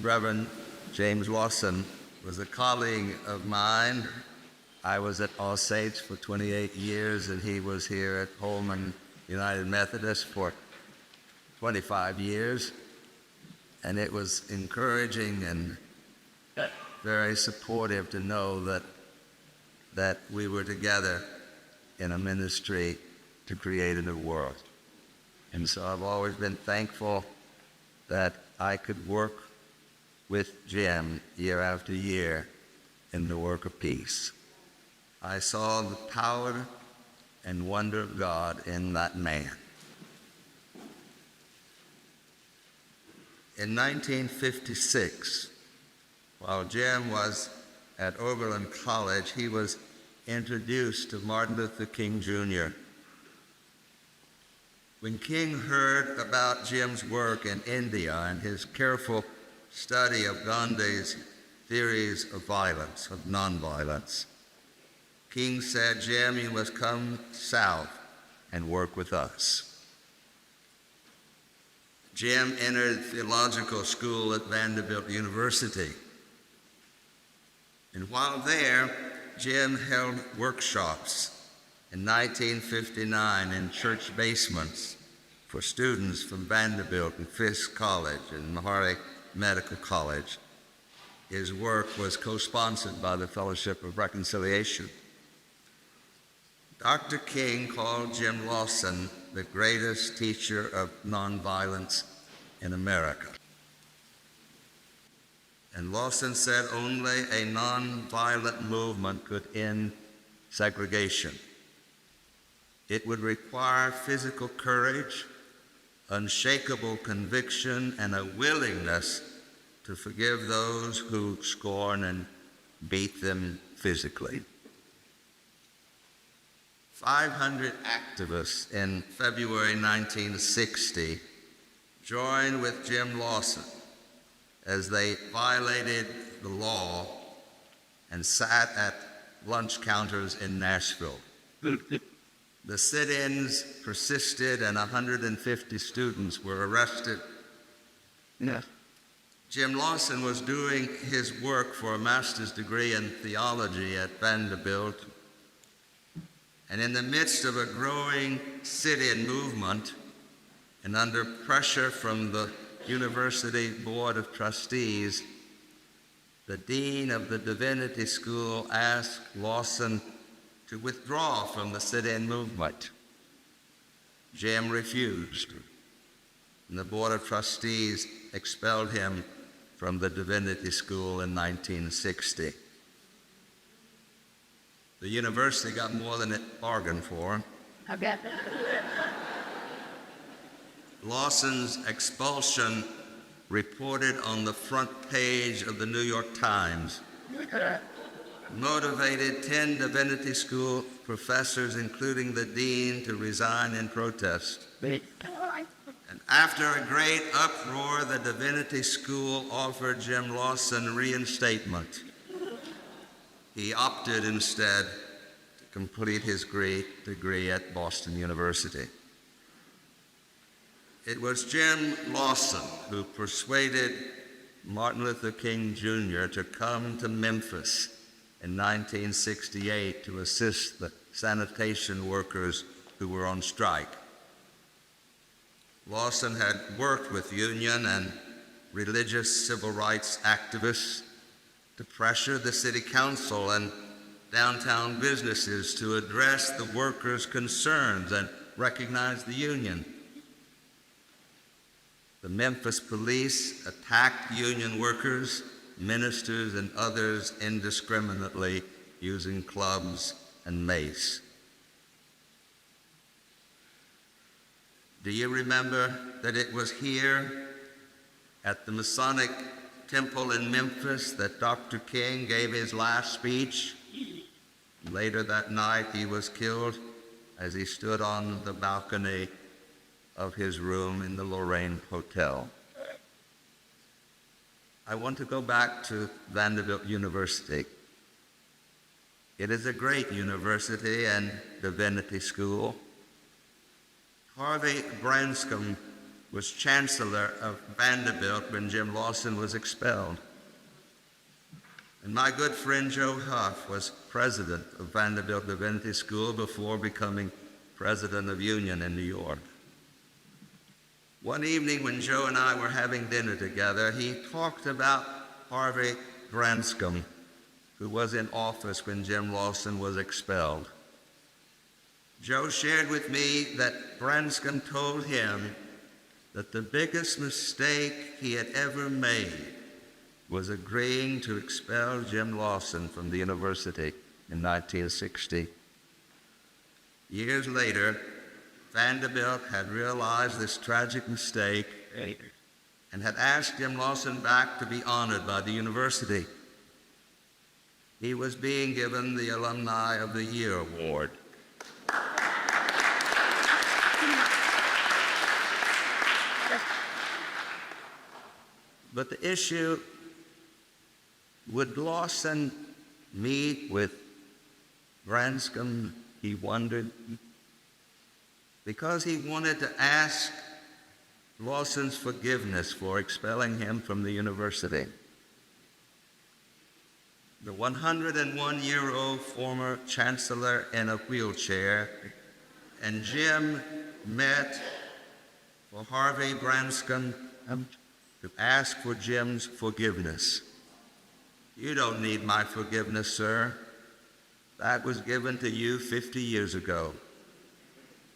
Reverend James Lawson was a colleague of mine. I was at All Saints for 28 years, and he was here at Holman United Methodist for 25 years. And it was encouraging and very supportive to know that we were together in a ministry to create a new world. And so I've always been thankful that I could work with Jim year after year in the work of peace. I saw the power and wonder of God in that man. In 1956, while Jim was at Oberlin College, he was introduced to Martin Luther King Jr. When King heard about Jim's work in India and his careful study of Gandhi's theories of violence, of nonviolence, King said, "Jim, you must come south and work with us." Jim entered theological school at Vanderbilt University. And while there, Jim held workshops in 1959 in church basements for students from Vanderbilt and Fisk College and Mahari Medical College. His work was co-sponsored by the Fellowship of Reconciliation. Dr. King called Jim Lawson the greatest teacher of nonviolence in America. And Lawson said only a nonviolent movement could end segregation. It would require physical courage, unshakable conviction, and a willingness to forgive those who scorn and beat them physically. 500 activists in February 1960 joined with Jim Lawson as they violated the law and sat at lunch counters in Nashville. The sit-ins persisted and 150 students were arrested. Yes. Jim Lawson was doing his work for a master's degree in theology at Vanderbilt. And in the midst of a growing sit-in movement and under pressure from the University Board of Trustees, the dean of the Divinity School asked Lawson to withdraw from the sit-in movement. Jim refused, and the Board of Trustees expelled him from the Divinity School in 1960. The university got more than it bargained for. Okay. Lawson's expulsion reported on the front page of the New York Times motivated 10 Divinity School professors, including the dean, to resign in protest. And after a great uproar, the Divinity School offered Jim Lawson reinstatement. He opted instead to complete his degree at Boston University. It was Jim Lawson who persuaded Martin Luther King Jr. to come to Memphis in 1968 to assist the sanitation workers who were on strike. Lawson had worked with union and religious civil rights activists to pressure the city council and downtown businesses to address the workers' concerns and recognize the union. The Memphis police attacked union workers, ministers, and others indiscriminately using clubs and mace. Do you remember that it was here at the Masonic Temple in Memphis that Dr. King gave his last speech? Later that night, he was killed as he stood on the balcony of his room in the Lorraine Hotel. I want to go back to Vanderbilt University. It is a great university and divinity school. Harvey Branscombe was Chancellor of Vanderbilt when Jim Lawson was expelled. And my good friend Joe Huff was president of Vanderbilt Divinity School before becoming president of Union in New York. One evening when Joe and I were having dinner together, he talked about Harvey Branscombe, who was in office when Jim Lawson was expelled. Joe shared with me that Branscombe told him that the biggest mistake he had ever made was agreeing to expel Jim Lawson from the university in 1960. Years later, Vanderbilt had realized this tragic mistake and had asked Jim Lawson back to be honored by the university. He was being given the Alumni of the Year Award. But the issue, would Lawson meet with Branscombe, he wondered, because he wanted to ask Lawson's forgiveness for expelling him from the university. The 101-year-old former chancellor in a wheelchair and Jim met for Harvey Branscombe to ask for Jim's forgiveness. You don't need my forgiveness, sir. That was given to you 50 years ago.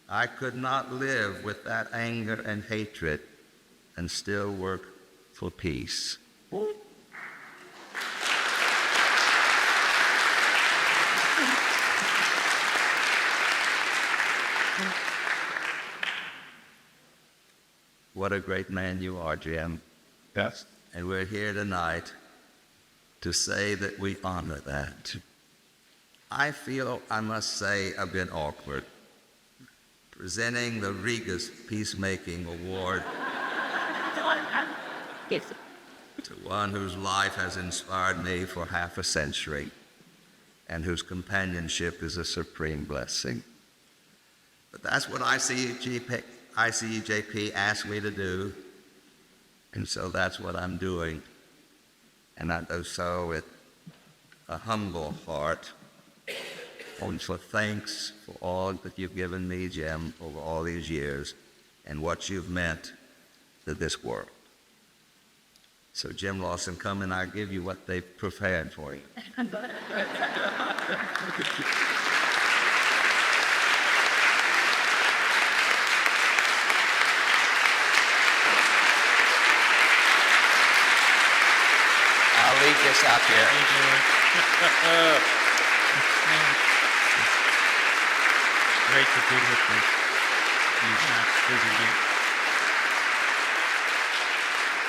I could not live with that anger and hatred and still work for peace. What a great man you are, Jim. Yes. And we're here tonight to say that we honor that. I feel, I must say, a bit awkward presenting the Regas Peacemaking Award to one whose life has inspired me for half a century and whose companionship is a supreme blessing. But that's what ICUJP asked me to do, and so that's what I'm doing. And I do so with a humble heart, and for thanks for all that you've given me, Jim, over all these years, and what you've meant to this world. So Jim Lawson, come and I'll give you what they've prepared for you. I'll leave this out here. Great to be with you.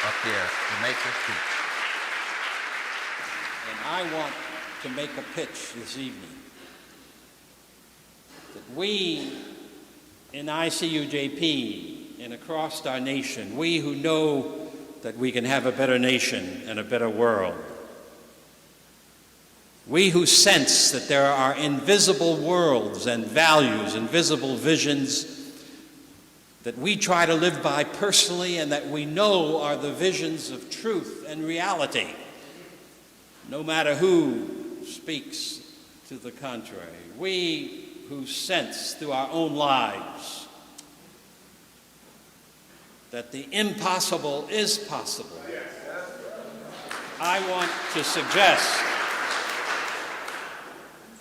Up here, to make this speech. And I want to make a pitch this evening that we in ICUJP and across our nation, we who know that we can have a better nation and a better world, we who sense that there are invisible worlds and values, invisible visions that we try to live by personally and that we know are the visions of truth and reality, no matter who speaks to the contrary. We who sense through our own lives that the impossible is possible. I want to suggest,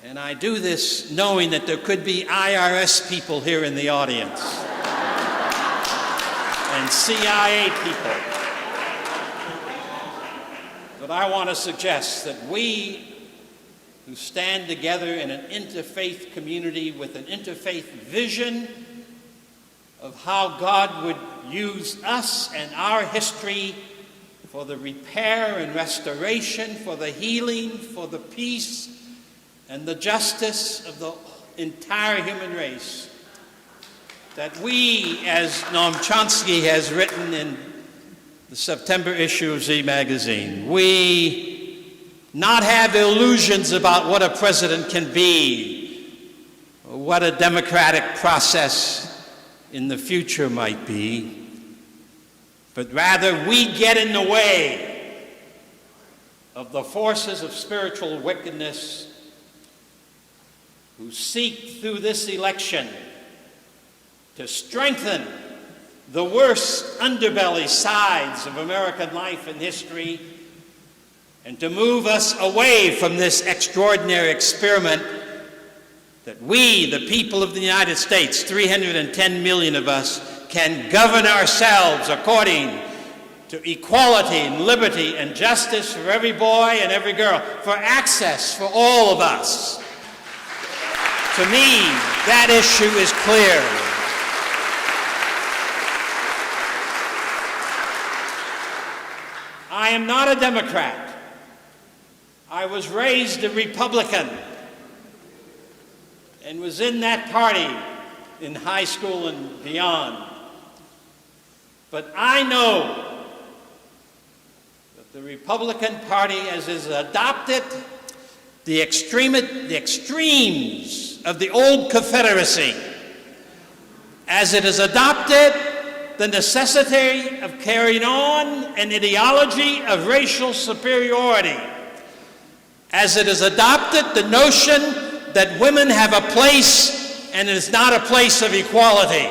and I do this knowing that there could be IRS people here in the audience and CIA people, but I want to suggest that we who stand together in an interfaith community with an interfaith vision of how God would use us and our history for the repair and restoration, for the healing, for the peace, and the justice of the entire human race, that we, as Noam Chomsky has written in the September issue of Z Magazine, we not have illusions about what a president can be, or what a democratic process in the future might be, but rather we get in the way of the forces of spiritual wickedness who seek through this election to strengthen the worst underbelly sides of American life and history, and to move us away from this extraordinary experiment that we, the people of the United States, 310 million of us, can govern ourselves according to equality and liberty and justice for every boy and every girl, for access for all of us. To me, that issue is clear. I am not a Democrat. I was raised a Republican and was in that party in high school and beyond. But I know that the Republican Party, as is adopted, the extremes of the old Confederacy, as it is adopted the necessity of carrying on an ideology of racial superiority, as it is adopted the notion that women have a place and it is not a place of equality,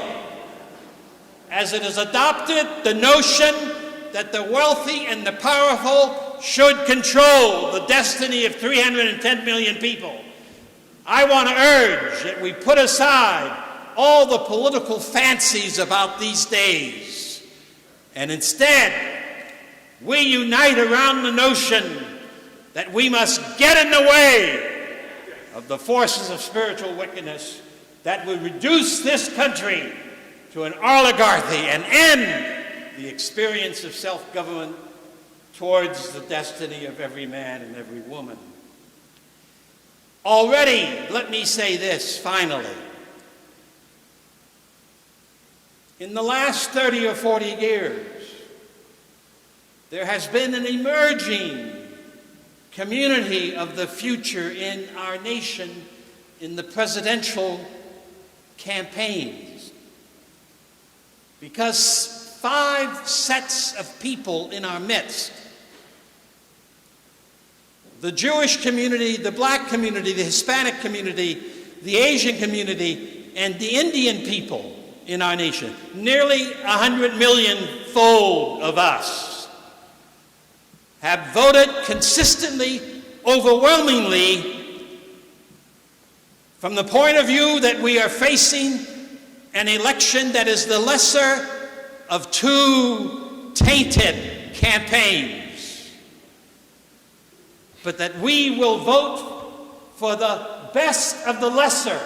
as it is adopted the notion that the wealthy and the powerful should control the destiny of 310 million people. I want to urge that we put aside all the political fancies about these days, and instead we unite around the notion that we must get in the way of the forces of spiritual wickedness that would reduce this country to an oligarchy and end the experience of self-government towards the destiny of every man and every woman. Already, let me say this finally. In the last 30 or 40 years, there has been an emerging community of the future in our nation in the presidential campaigns, because 5 sets of people in our midst, the Jewish community, the black community, the Hispanic community, the Asian community, and the Indian people in our nation, nearly 100 million-fold of us, have voted consistently, overwhelmingly, from the point of view that we are facing an election that is the lesser of 2 tainted campaigns, but that we will vote for the best of the lesser.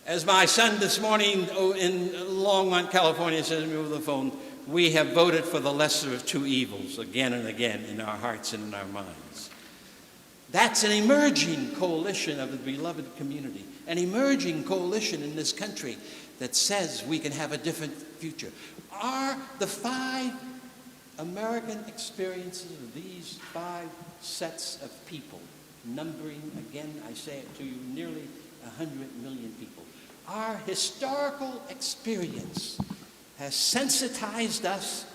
As my son this morning in Longmont, California, said to me over the phone, we have voted for the lesser of 2 evils again and again in our hearts and in our minds. That's an emerging coalition of the beloved community, an emerging coalition in this country that says we can have a different future. Are the 5 American experiences of these 5 sets of people, numbering, again, I say it to you, nearly 100 million people, our historical experience has sensitized us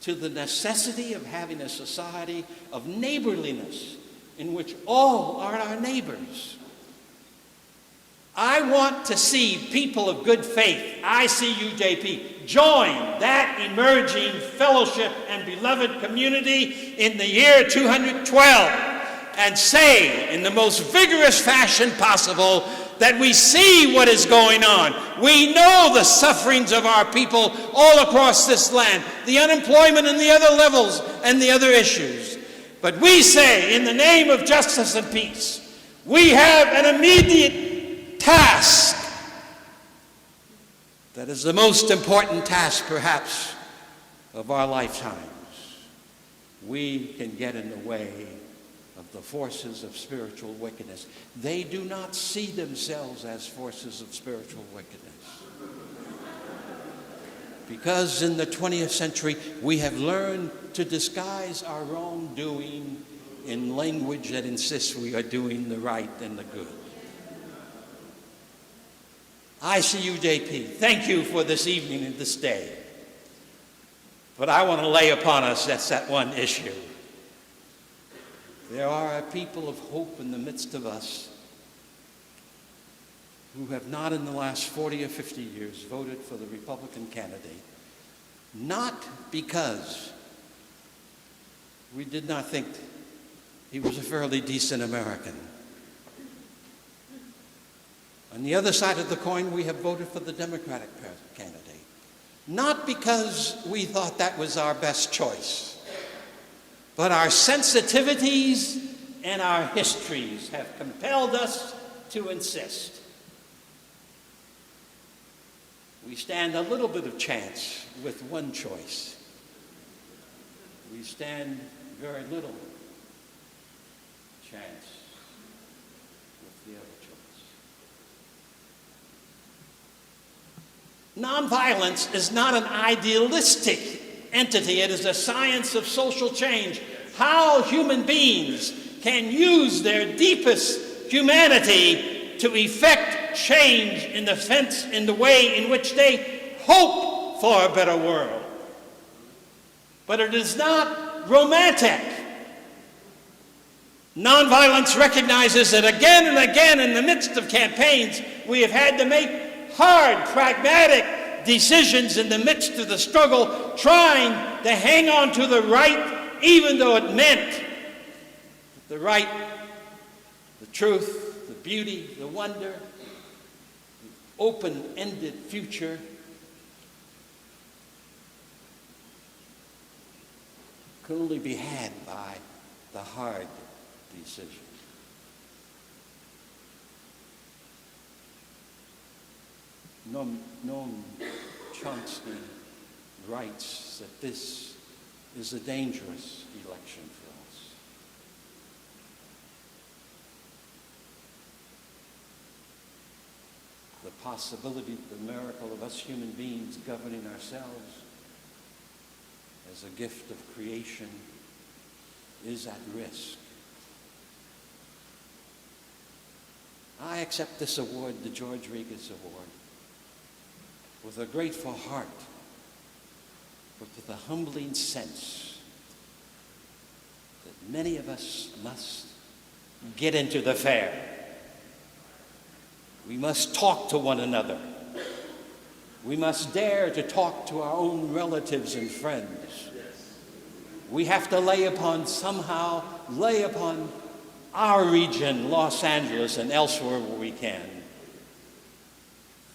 to the necessity of having a society of neighborliness in which all are our neighbors. I want to see people of good faith, ICUJP, join that emerging fellowship and beloved community in the year 212 and say in the most vigorous fashion possible that we see what is going on. We know the sufferings of our people all across this land, the unemployment and the other levels and the other issues. But we say, in the name of justice and peace, we have an immediate task that is the most important task, perhaps, of our lifetimes. We can get in the way of the forces of spiritual wickedness. They do not see themselves as forces of spiritual wickedness. Because in the 20th century, we have learned to disguise our wrongdoing in language that insists we are doing the right and the good. ICUJP, thank you for this evening and this day. But I want to lay upon us that one issue. There are a people of hope in the midst of us who have not in the last 40 or 50 years voted for the Republican candidate, not because we did not think he was a fairly decent American. On the other side of the coin, we have voted for the Democratic candidate, not because we thought that was our best choice, but our sensitivities and our histories have compelled us to insist. We stand a little bit of chance with one choice. We stand very little chance with the other choice. Nonviolence is not an idealistic entity. It is a science of social change. How human beings can use their deepest humanity to effect change in the way in which they hope for a better world. But it is not romantic. Nonviolence recognizes that again and again in the midst of campaigns, we have had to make hard, pragmatic decisions in the midst of the struggle, trying to hang on to the right, even though it meant the right, the truth, the beauty, the wonder, the open-ended future can only be had by the hard decision. Noam Chomsky writes that this is a dangerous election for us. The possibility, the miracle of us human beings governing ourselves as a gift of creation is at risk. I accept this award, the George Regas Award, with a grateful heart, but with a humbling sense that many of us must get into the fair. We must talk to one another. We must dare to talk to our own relatives and friends. We have to lay upon our region, Los Angeles, and elsewhere where we can,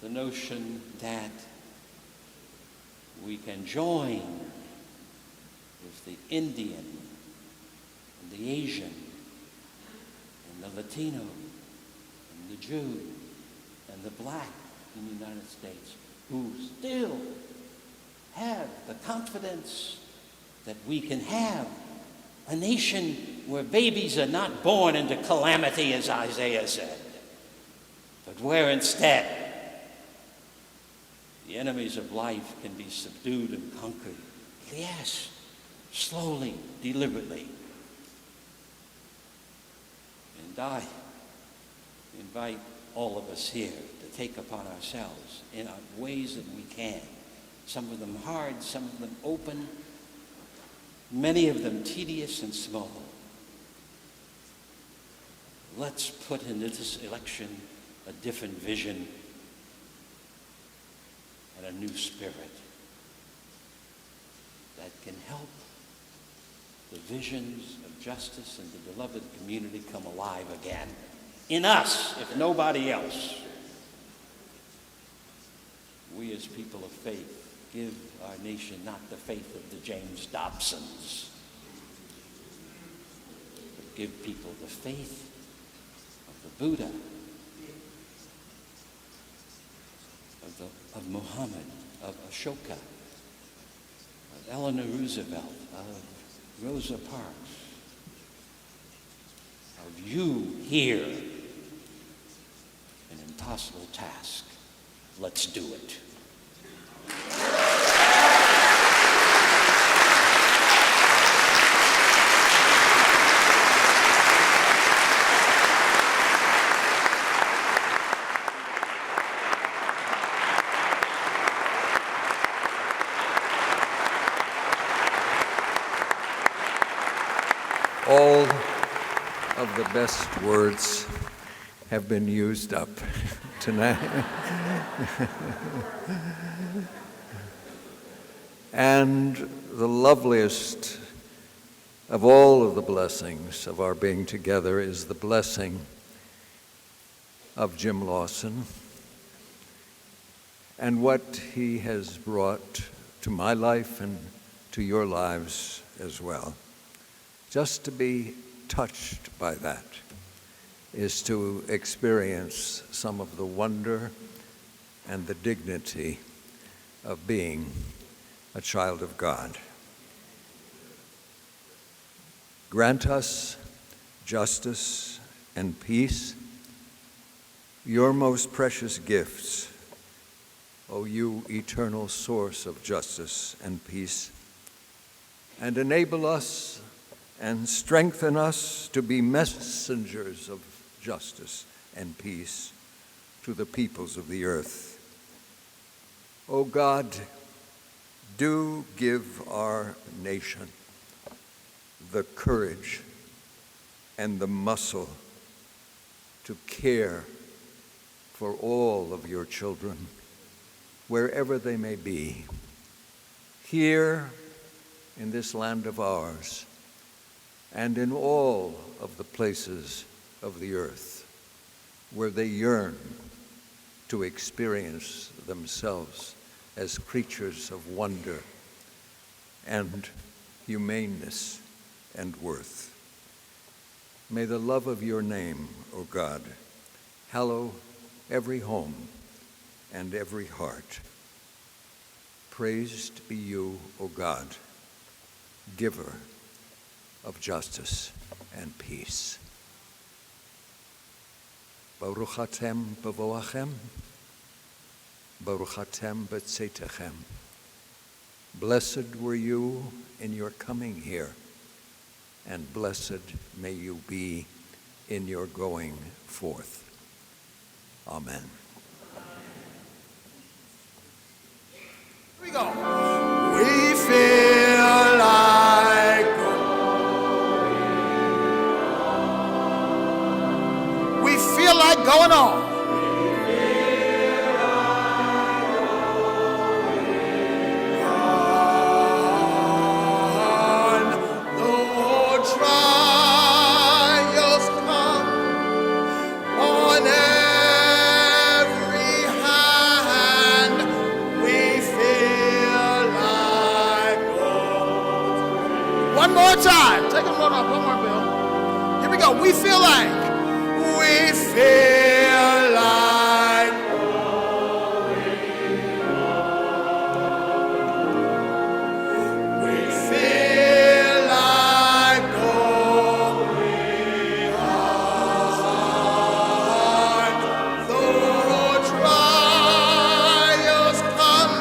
the notion that we can join with the Indian and the Asian and the Latino and the Jew and the black in the United States who still have the confidence that we can have a nation where babies are not born into calamity, as Isaiah said, but where instead the enemies of life can be subdued and conquered. Yes, slowly, deliberately. And I invite all of us here to take upon ourselves in ways that we can, some of them hard, some of them open, many of them tedious and small. Let's put into this election a different vision and a new spirit that can help the visions of justice and the beloved community come alive again. In us, if nobody else. We as people of faith give our nation not the faith of the James Dobsons, but give people the faith of the Buddha, of Muhammad, of Ashoka, of Eleanor Roosevelt, of Rosa Parks, of you here. An impossible task. Let's do it. the best words have been used up tonight. And the loveliest of all of the blessings of our being together is the blessing of Jim Lawson and what he has brought to my life and to your lives as well. Just to be touched by that is to experience some of the wonder and the dignity of being a child of God. Grant us justice and peace, your most precious gifts, O you eternal source of justice and peace, and enable us and strengthen us to be messengers of justice and peace to the peoples of the earth. O God, do give our nation the courage and the muscle to care for all of your children, wherever they may be, here in this land of ours, and in all of the places of the earth where they yearn to experience themselves as creatures of wonder and humaneness and worth. May the love of your name, O God, hallow every home and every heart. Praised be you, O God, giver of justice and peace. Baruch atem b'voachem, Baruch atem b'tzeitechem. Blessed were you in your coming here, and blessed may you be in your going forth. Amen. Here we go. We feel like going. We feel like going on. One more time. Take them one more, Bill. Here we go. We feel like. We feel like. We feel like going on. Though trials come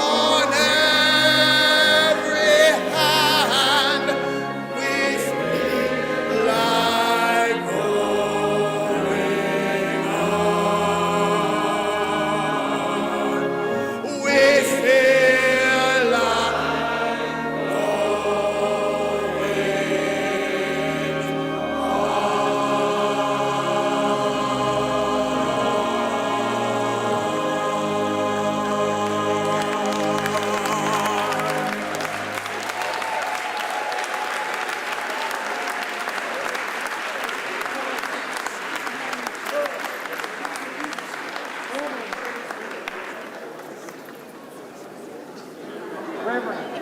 on every hand, we feel like going on. We feel like Reverend